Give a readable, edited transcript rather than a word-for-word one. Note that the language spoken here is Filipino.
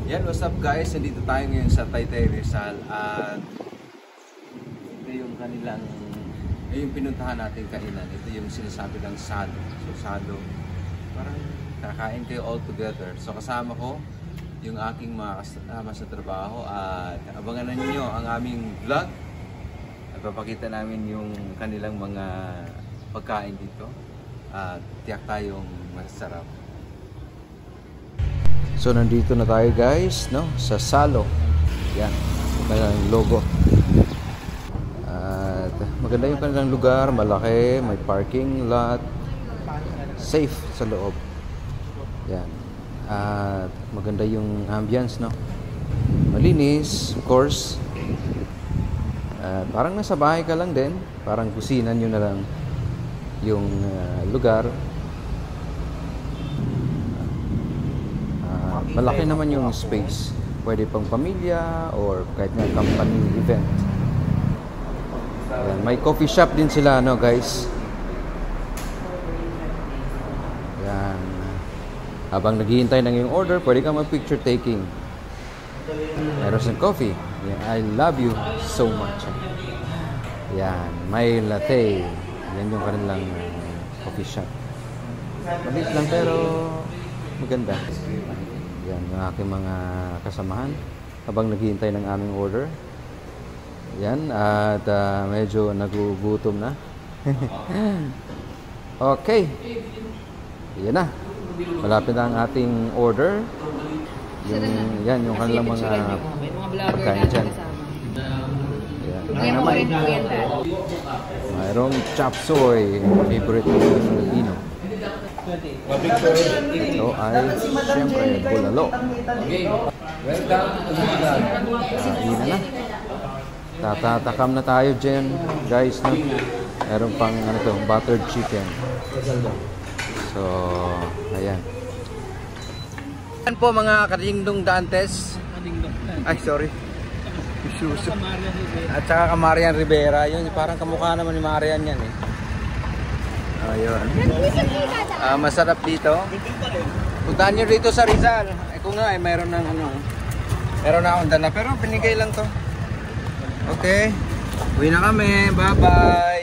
Yan, what's up guys? Nandito tayo ngayon sa Taytay Rizal at ito yung kanilang, yung pinuntahan natin kanina. Ito yung sinasabi ng salo. So salo, parang kakain kayo all together. So kasama ko yung aking mga kasama sa trabaho at abangan ninyo ang aming vlog. At papakita namin yung kanilang mga pagkain dito at tiyak tayong masarap. So nandito na tayo guys, no, sa Salo. Yan, yung logo. At maganda yung kanilang lugar, malaki, may parking lot, safe sa loob. Yan. At maganda yung ambience, no. Malinis, of course. At parang nasa bahay ka lang din, parang kusina nyo na lang yung lugar. Malaki naman yung space. Pwede pang pamilya or kahit nga company event. Ayan, may coffee shop din sila, no guys. Yan. Habang naghihintay ng yung order, pwede kang mag-picture taking. Meron ng coffee. Yan, I love you so much. Yan, may latte. Yan yung kanilang coffee shop. Maliit lang pero maganda. Yan yung aking mga kasamahan habang naghihintay ng aming order. Yan, at medyo nagugutom na. Okay. Yan na. Malapit na ang ating order. Yan yung kanilang mga pagkain dyan. Yan. Mayroong chop suey, favorite ng Filipino. Ito ay siyempre bulalo. Kain na. Tatatakam na tayo dyan guys, no? Meron pang ano to, buttered chicken. So ayan. Yan po mga kadingdong dantes. Ay sorry, at saka ka Marian Rivera. Yun parang kamukha naman ni Marian yan eh. Ayun. Masarap dito. Puntahan nyo rito sa Rizal. Kung nga ay mayroon ng ano. Meron na akong dala pero binigay lang to. Okay. Uwi na kami. Bye bye.